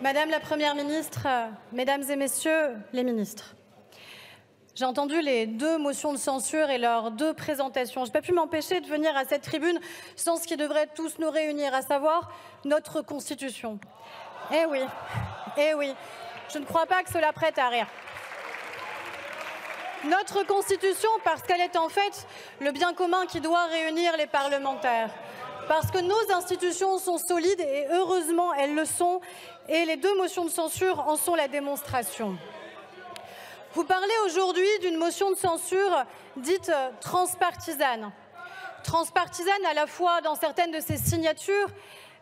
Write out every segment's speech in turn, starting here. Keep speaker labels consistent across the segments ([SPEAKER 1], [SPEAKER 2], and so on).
[SPEAKER 1] Madame la Première ministre, Mesdames et Messieurs les ministres, j'ai entendu les 2 motions de censure et leurs 2 présentations. Je n'ai pas pu m'empêcher de venir à cette tribune sans ce qui devrait tous nous réunir, à savoir notre Constitution. Eh oui, je ne crois pas que cela prête à rire. Notre Constitution, parce qu'elle est en fait le bien commun qui doit réunir les parlementaires. Parce que nos institutions sont solides et heureusement elles le sont, et les 2 motions de censure en sont la démonstration. Vous parlez aujourd'hui d'une motion de censure dite transpartisane. Transpartisane à la fois dans certaines de ses signatures,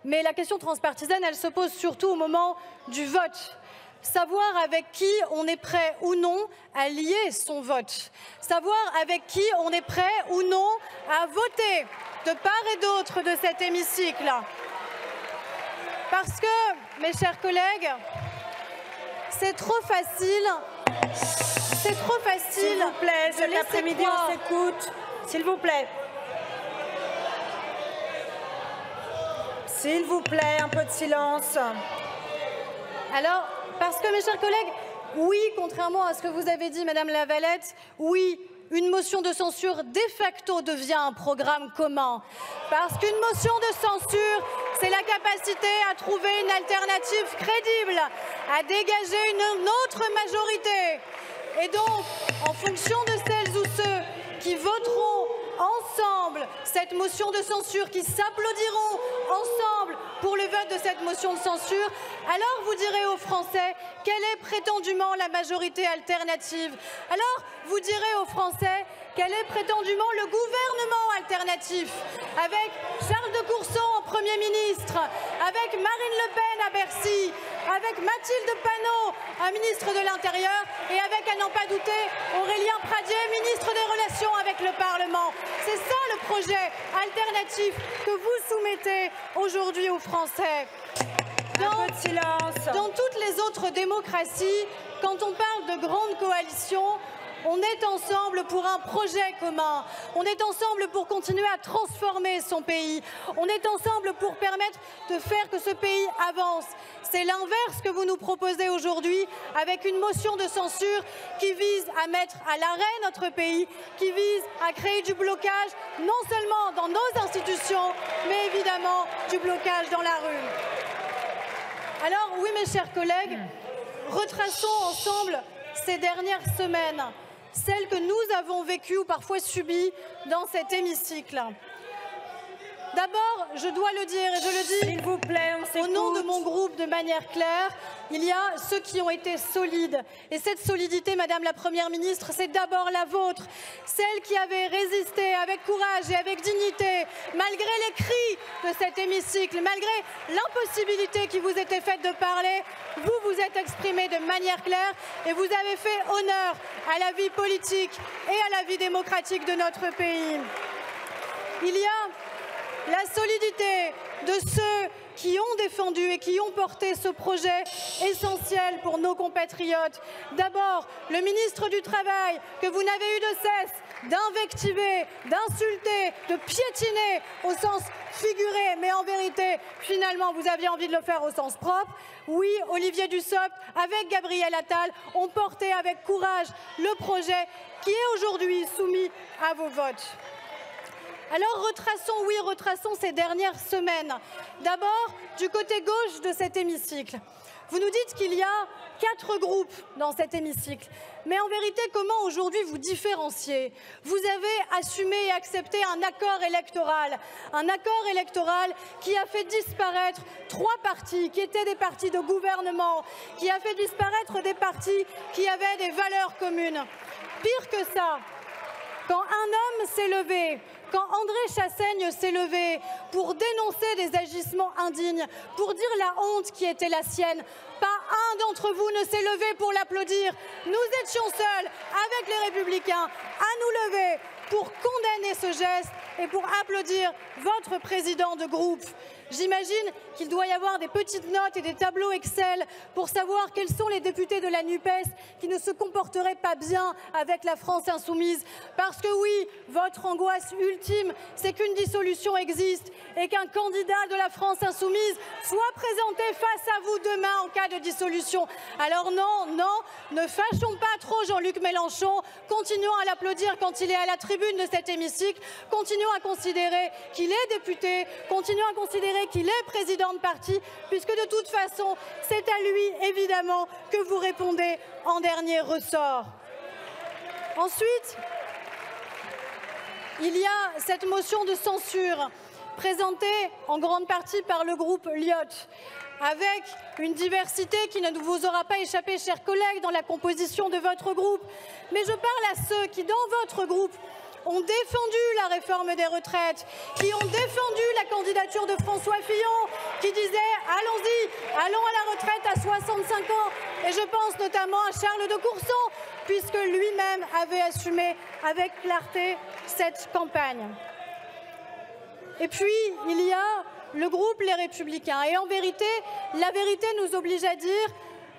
[SPEAKER 1] mais la question transpartisane, elle se pose surtout au moment du vote. Savoir avec qui on est prêt ou non à lier son vote. Savoir avec qui on est prêt ou non à voter de part et d'autre de cet hémicycle. Parce que, mes chers collègues, c'est trop facile. C'est trop facile.
[SPEAKER 2] S'il vous plaît, cet après-midi, on s'écoute. S'il vous plaît. S'il vous plaît, un peu de silence.
[SPEAKER 1] Alors, parce que, mes chers collègues, oui, contrairement à ce que vous avez dit, Madame Lavalette, oui, une motion de censure de facto devient un programme commun. Parce qu'une motion de censure, c'est la capacité à trouver une alternative crédible, à dégager une autre majorité. Et donc, en fonction de celles ou ceux qui voteront ensemble cette motion de censure, qui s'applaudiront ensemble pour le vote de cette motion de censure, alors vous direz aux Français quelle est prétendument la majorité alternative. Alors vous direz aux Français quel est prétendument le gouvernement alternatif, avec Charles de Courson en Premier ministre, avec Marine Le Pen à Bercy, avec Mathilde Panot, un ministre de l'Intérieur, et avec, à n'en pas douter, Aurélien Pradié, ministre des Relations avec le Parlement. C'est ça le projet alternatif que vous soumettez aujourd'hui aux Français.
[SPEAKER 2] Un peu de silence.
[SPEAKER 1] Dans toutes les autres démocraties, quand on parle de grandes coalitions, on est ensemble pour un projet commun. On est ensemble pour continuer à transformer son pays. On est ensemble pour permettre de faire que ce pays avance. C'est l'inverse que vous nous proposez aujourd'hui avec une motion de censure qui vise à mettre à l'arrêt notre pays, qui vise à créer du blocage, non seulement dans nos institutions, mais évidemment du blocage dans la rue. Alors oui, mes chers collègues, retraçons ensemble ces dernières semaines, celles que nous avons vécues ou parfois subies dans cet hémicycle. D'abord, je dois le dire et je le dis
[SPEAKER 2] s'il vous plaît,
[SPEAKER 1] au nom de mon groupe de manière claire, il y a ceux qui ont été solides. Et cette solidité, Madame la Première ministre, c'est d'abord la vôtre. Celle qui avait résisté avec courage et avec dignité, malgré les cris de cet hémicycle, malgré l'impossibilité qui vous était faite de parler, vous vous êtes exprimé de manière claire et vous avez fait honneur à la vie politique et à la vie démocratique de notre pays. Il y a la solidité de ceux qui ont défendu et qui ont porté ce projet essentiel pour nos compatriotes. D'abord, le ministre du Travail, que vous n'avez eu de cesse d'invectiver, d'insulter, de piétiner au sens figuré, mais en vérité, finalement, vous aviez envie de le faire au sens propre. Oui, Olivier Dussopt, avec Gabriel Attal, ont porté avec courage le projet qui est aujourd'hui soumis à vos votes. Alors retraçons ces dernières semaines. D'abord, du côté gauche de cet hémicycle. Vous nous dites qu'il y a 4 groupes dans cet hémicycle. Mais en vérité, comment aujourd'hui vous différenciez? Vous avez assumé et accepté un accord électoral qui a fait disparaître 3 partis qui étaient des partis de gouvernement, qui a fait disparaître des partis qui avaient des valeurs communes. Pire que ça, quand un homme s'est levé, quand André Chassaigne s'est levé pour dénoncer des agissements indignes, pour dire la honte qui était la sienne, pas un d'entre vous ne s'est levé pour l'applaudir. Nous étions seuls, avec les Républicains, à nous lever pour condamner ce geste et pour applaudir votre président de groupe. J'imagine qu'il doit y avoir des petites notes et des tableaux Excel pour savoir quels sont les députés de la NUPES qui ne se comporteraient pas bien avec la France insoumise. Parce que oui, votre angoisse ultime, c'est qu'une dissolution existe et qu'un candidat de la France insoumise soit présenté face à vous demain en cas de dissolution. Alors non, non, ne fâchons pas trop Jean-Luc Mélenchon, continuons à l'applaudir quand il est à la tribune de cet hémicycle, continuons à considérer qu'il est député, continuons à considérer qu'il est président de parti, puisque de toute façon, c'est à lui, évidemment, que vous répondez en dernier ressort. Ensuite, il y a cette motion de censure présentée en grande partie par le groupe Lyot, avec une diversité qui ne vous aura pas échappé, chers collègues, dans la composition de votre groupe. Mais je parle à ceux qui, dans votre groupe, ont défendu la réforme des retraites, qui ont défendu la candidature de François Fillon, qui disait « allons-y, allons à la retraite à 65 ans ». Et je pense notamment à Charles de Courson, puisque lui-même avait assumé avec clarté cette campagne. Et puis, il y a le groupe Les Républicains. Et en vérité, la vérité nous oblige à dire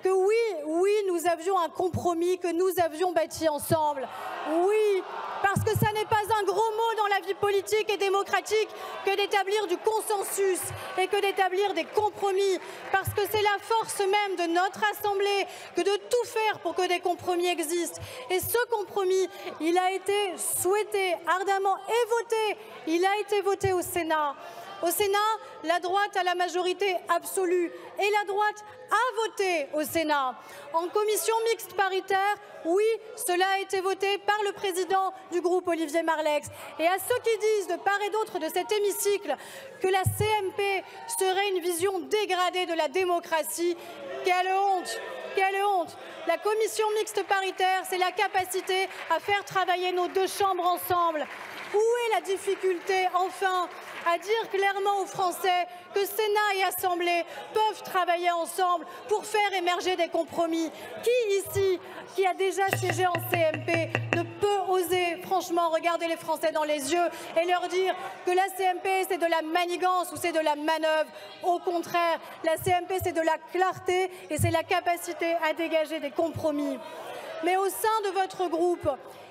[SPEAKER 1] que oui, nous avions un compromis que nous avions bâti ensemble. Oui, parce que ça n'est pas un gros mot dans la vie politique et démocratique que d'établir du consensus et que d'établir des compromis. Parce que c'est la force même de notre Assemblée que de tout faire pour que des compromis existent. Et ce compromis, il a été souhaité ardemment et voté. Il a été voté au Sénat. Au Sénat, la droite a la majorité absolue et la droite a voté au Sénat. En commission mixte paritaire, oui, cela a été voté par le président du groupe Olivier Marleix. Et à ceux qui disent de part et d'autre de cet hémicycle que la CMP serait une vision dégradée de la démocratie, quelle honte! Quelle honte! La commission mixte paritaire, c'est la capacité à faire travailler nos deux chambres ensemble. Où est la difficulté, enfin, à dire clairement aux Français que Sénat et Assemblée peuvent travailler ensemble pour faire émerger des compromis? Qui ici, qui a déjà siégé en CMP, ne peut oser franchement regarder les Français dans les yeux et leur dire que la CMP c'est de la manigance ou c'est de la manœuvre? Au contraire, la CMP c'est de la clarté et c'est la capacité à dégager des compromis. Mais au sein de votre groupe,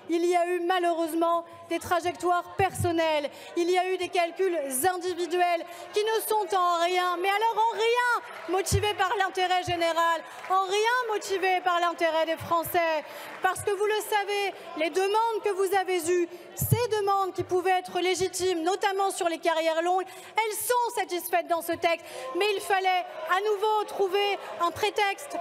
[SPEAKER 1] il y a eu malheureusement des trajectoires personnelles, il y a eu des calculs individuels qui ne sont en rien, mais alors en rien motivés par l'intérêt général, en rien motivés par l'intérêt des Français. Parce que vous le savez, les demandes que vous avez eues, ces demandes qui pouvaient être légitimes, notamment sur les carrières longues, elles sont satisfaites dans ce texte. Mais il fallait à nouveau trouver un prétexte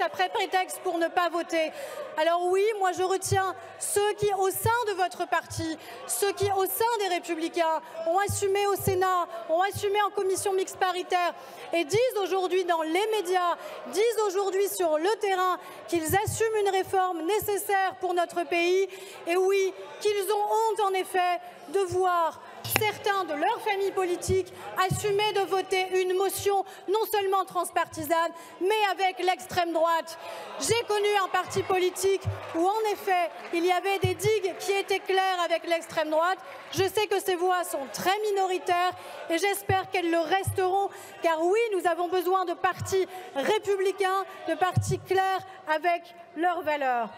[SPEAKER 1] après prétexte pour ne pas voter. Alors oui, moi je retiens ceux qui, au sein de votre parti, ceux qui, au sein des Républicains, ont assumé au Sénat, ont assumé en commission mixte paritaire et disent aujourd'hui dans les médias, disent aujourd'hui sur le terrain qu'ils assument une réforme nécessaire pour notre pays. Et oui, qu'ils ont honte en effet de voir certains de leur famille politique assumer de voter une motion non seulement transpartisane, mais avec l'extrême droite. J'ai connu un parti politique où en effet il y avait des digues qui étaient claires avec l'extrême droite. Je sais que ces voix sont très minoritaires et j'espère qu'elles le resteront, car oui, nous avons besoin de partis républicains, de partis clairs avec leurs valeurs.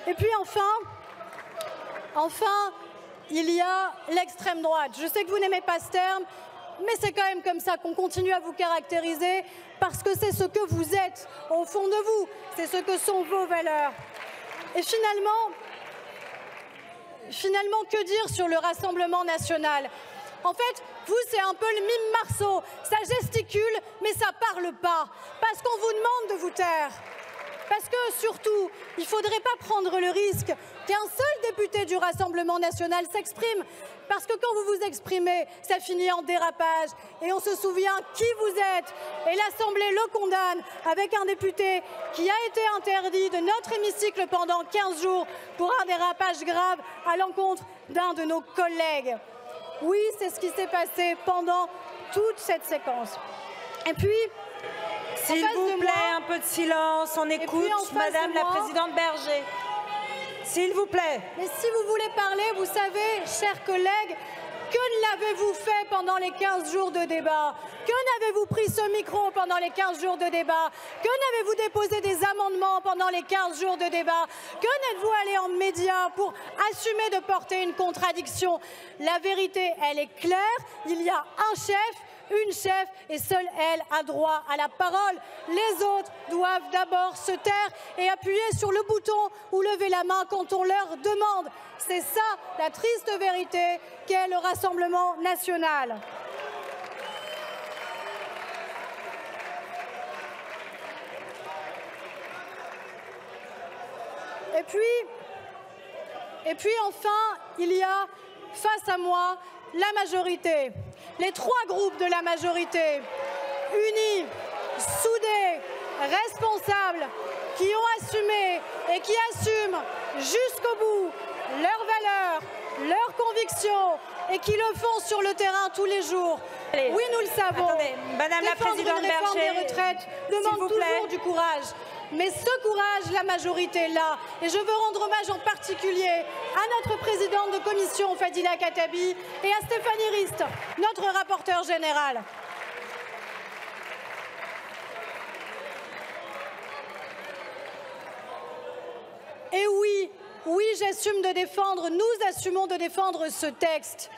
[SPEAKER 1] Et puis enfin, il y a l'extrême droite. Je sais que vous n'aimez pas ce terme, mais c'est quand même comme ça qu'on continue à vous caractériser, parce que c'est ce que vous êtes au fond de vous, c'est ce que sont vos valeurs. Et finalement, que dire sur le Rassemblement national? En fait, vous, c'est un peu le mime Marceau. Ça gesticule, mais ça parle pas, parce qu'on vous demande de vous taire. Parce que, surtout, il ne faudrait pas prendre le risque qu'un seul député du Rassemblement national s'exprime. Parce que quand vous vous exprimez, ça finit en dérapage. Et on se souvient qui vous êtes. Et l'Assemblée le condamne avec un député qui a été interdit de notre hémicycle pendant 15 jours pour un dérapage grave à l'encontre d'un de nos collègues. Oui, c'est ce qui s'est passé pendant toute cette séquence. Et puis,
[SPEAKER 2] s'il vous plaît, un peu de silence, on écoute Madame la Présidente Berger. S'il vous plaît.
[SPEAKER 1] Mais si vous voulez parler, vous savez, chers collègues, Que l'avez-vous fait pendant les 15 jours de débat? Que n'avez-vous pris ce micro pendant les 15 jours de débat? Que n'avez-vous déposé des amendements pendant les 15 jours de débat? Que n'êtes-vous allé en médias pour assumer de porter une contradiction? La vérité, elle est claire. Il y a un chef, une chef, et seule elle a droit à la parole. Les autres doivent d'abord se taire et appuyer sur le bouton ou lever la main quand on leur demande. C'est ça la triste vérité qu'est le Rassemblement national. Et puis enfin, il y a face à moi la majorité, les trois groupes de la majorité, unis, soudés, responsables, qui ont assumé et qui assument jusqu'au bout leurs valeurs, leurs convictions et qui le font sur le terrain tous les jours.
[SPEAKER 2] Allez.
[SPEAKER 1] Oui, nous le savons.
[SPEAKER 2] Attendez, Madame la Présidente
[SPEAKER 1] une réforme
[SPEAKER 2] Berger,
[SPEAKER 1] des retraites demande toujours du courage. Mais ce courage, la majorité l'a. Et je veux rendre hommage en particulier à notre présidente de commission, Fadila Khattabi, et à Stéphanie Rist, notre rapporteure générale. Et oui, j'assume de défendre, nous assumons de défendre ce texte.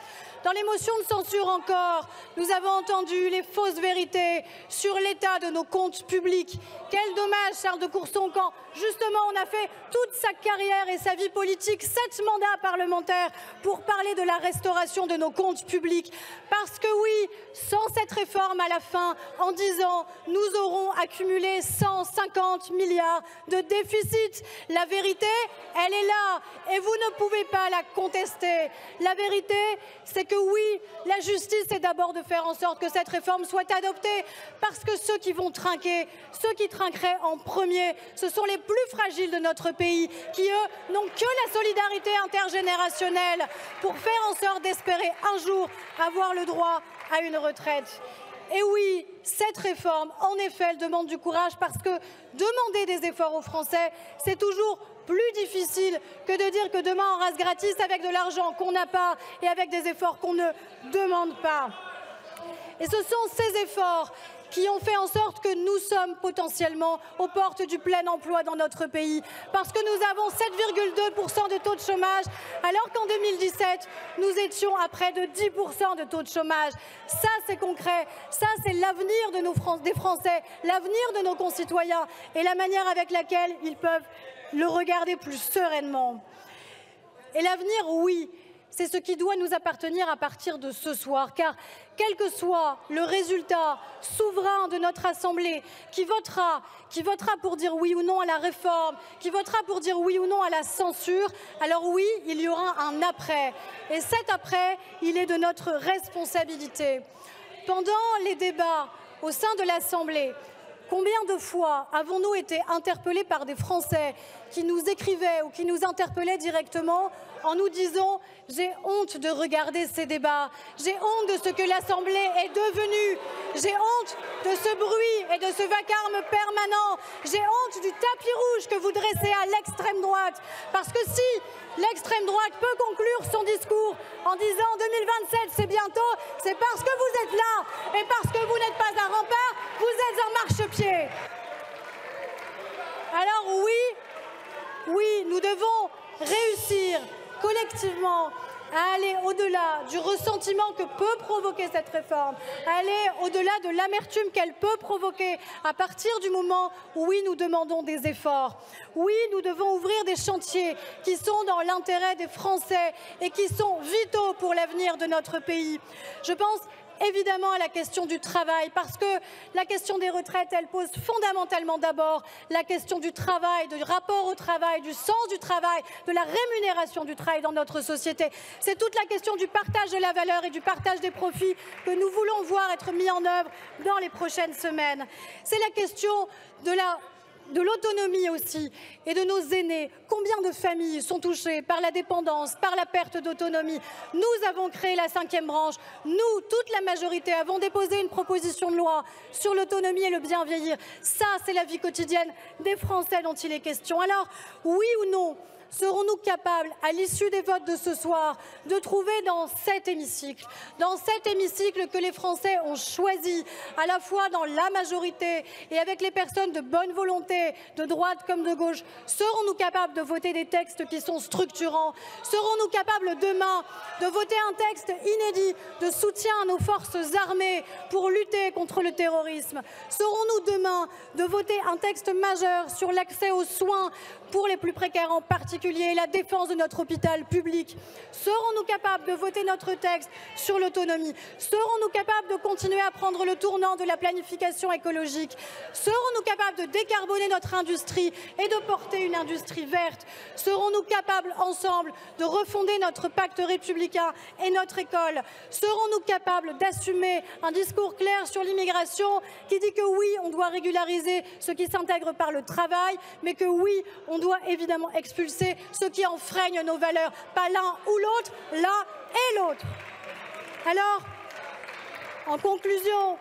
[SPEAKER 1] Dans les motions de censure encore, nous avons entendu les fausses vérités sur l'état de nos comptes publics. Quel dommage, Charles de Courson, quand justement on a fait toute sa carrière et sa vie politique, 7 mandats parlementaires pour parler de la restauration de nos comptes publics. Parce que oui, sans cette réforme à la fin, en 10 ans, nous aurons accumulé 150 milliards de déficit. La vérité, elle est là et vous ne pouvez pas la contester. La vérité, c'est que oui, la justice est d'abord de faire en sorte que cette réforme soit adoptée, parce que ceux qui vont trinquer, ceux qui trinqueraient en premier, ce sont les plus fragiles de notre pays, qui eux n'ont que la solidarité intergénérationnelle pour faire en sorte d'espérer un jour avoir le droit à une retraite. Et oui, cette réforme, en effet, elle demande du courage, parce que demander des efforts aux Français, c'est toujours plus difficile que de dire que demain on rase gratis avec de l'argent qu'on n'a pas et avec des efforts qu'on ne demande pas. Et ce sont ces efforts qui ont fait en sorte que nous sommes potentiellement aux portes du plein emploi dans notre pays. Parce que nous avons 7,2% de taux de chômage, alors qu'en 2017, nous étions à près de 10% de taux de chômage. Ça, c'est concret. Ça, c'est l'avenir de des Français, l'avenir de nos concitoyens et la manière avec laquelle ils peuvent le regarder plus sereinement. Et l'avenir, oui, c'est ce qui doit nous appartenir à partir de ce soir, car quel que soit le résultat souverain de notre Assemblée, qui votera pour dire oui ou non à la réforme, qui votera pour dire oui ou non à la censure, alors oui, il y aura un après. Et cet après, il est de notre responsabilité. Pendant les débats au sein de l'Assemblée, combien de fois avons-nous été interpellés par des Français qui nous écrivaient ou qui nous interpellaient directement en nous disant « J'ai honte de regarder ces débats, j'ai honte de ce que l'Assemblée est devenue, j'ai honte de ce bruit et de ce vacarme permanent, j'ai honte du tapis rouge que vous dressez à l'extrême droite. » Parce que si l'extrême droite peut conclure son discours en disant « 2027, c'est bientôt », c'est parce que vous êtes là et parce que vous n'êtes pas un rempart, vous êtes un marchepied. Alors oui, nous devons réussir collectivement à aller au-delà du ressentiment que peut provoquer cette réforme, à aller au-delà de l'amertume qu'elle peut provoquer à partir du moment où, oui, nous demandons des efforts. Oui, nous devons ouvrir des chantiers qui sont dans l'intérêt des Français et qui sont vitaux pour l'avenir de notre pays. Je pense évidemment à la question du travail, parce que la question des retraites, elle pose fondamentalement d'abord la question du travail, du rapport au travail, du sens du travail, de la rémunération du travail dans notre société. C'est toute la question du partage de la valeur et du partage des profits que nous voulons voir être mis en œuvre dans les prochaines semaines. C'est la question de l'autonomie aussi et de nos aînés. Combien de familles sont touchées par la dépendance, par la perte d'autonomie? Nous avons créé la 5e branche. Nous, toute la majorité, avons déposé une proposition de loi sur l'autonomie et le bien vieillir. Ça, c'est la vie quotidienne des Français dont il est question. Alors, oui ou non serons-nous capables, à l'issue des votes de ce soir, de trouver dans cet hémicycle que les Français ont choisi, à la fois dans la majorité et avec les personnes de bonne volonté, de droite comme de gauche, serons-nous capables de voter des textes qui sont structurants? Serons-nous capables demain de voter un texte inédit de soutien à nos forces armées pour lutter contre le terrorisme? Serons-nous demain de voter un texte majeur sur l'accès aux soins pour les plus précaires en particulier et la défense de notre hôpital public? Serons-nous capables de voter notre texte sur l'autonomie? Serons-nous capables de continuer à prendre le tournant de la planification écologique? Serons-nous capables de décarboner notre industrie et de porter une industrie verte? Serons-nous capables ensemble de refonder notre pacte républicain et notre école? Serons-nous capables d'assumer un discours clair sur l'immigration qui dit que oui, on doit régulariser ceux qui s'intègrent par le travail, mais que oui, on doit évidemment expulser ceux qui enfreignent nos valeurs, pas l'un ou l'autre, l'un et l'autre. Alors, en conclusion,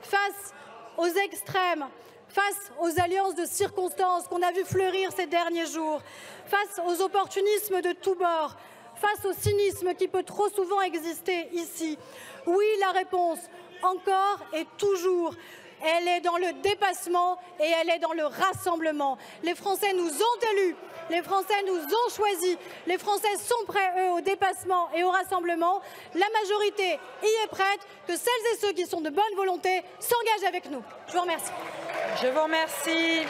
[SPEAKER 1] face aux extrêmes, face aux alliances de circonstances qu'on a vu fleurir ces derniers jours, face aux opportunismes de tous bords, face au cynisme qui peut trop souvent exister ici, oui, la réponse, encore et toujours, elle est dans le dépassement et elle est dans le rassemblement. Les Français nous ont élus, les Français nous ont choisis, les Français sont prêts, eux, au dépassement et au rassemblement. La majorité y est prête, que celles et ceux qui sont de bonne volonté s'engagent avec nous. Je vous remercie.
[SPEAKER 2] Je vous remercie.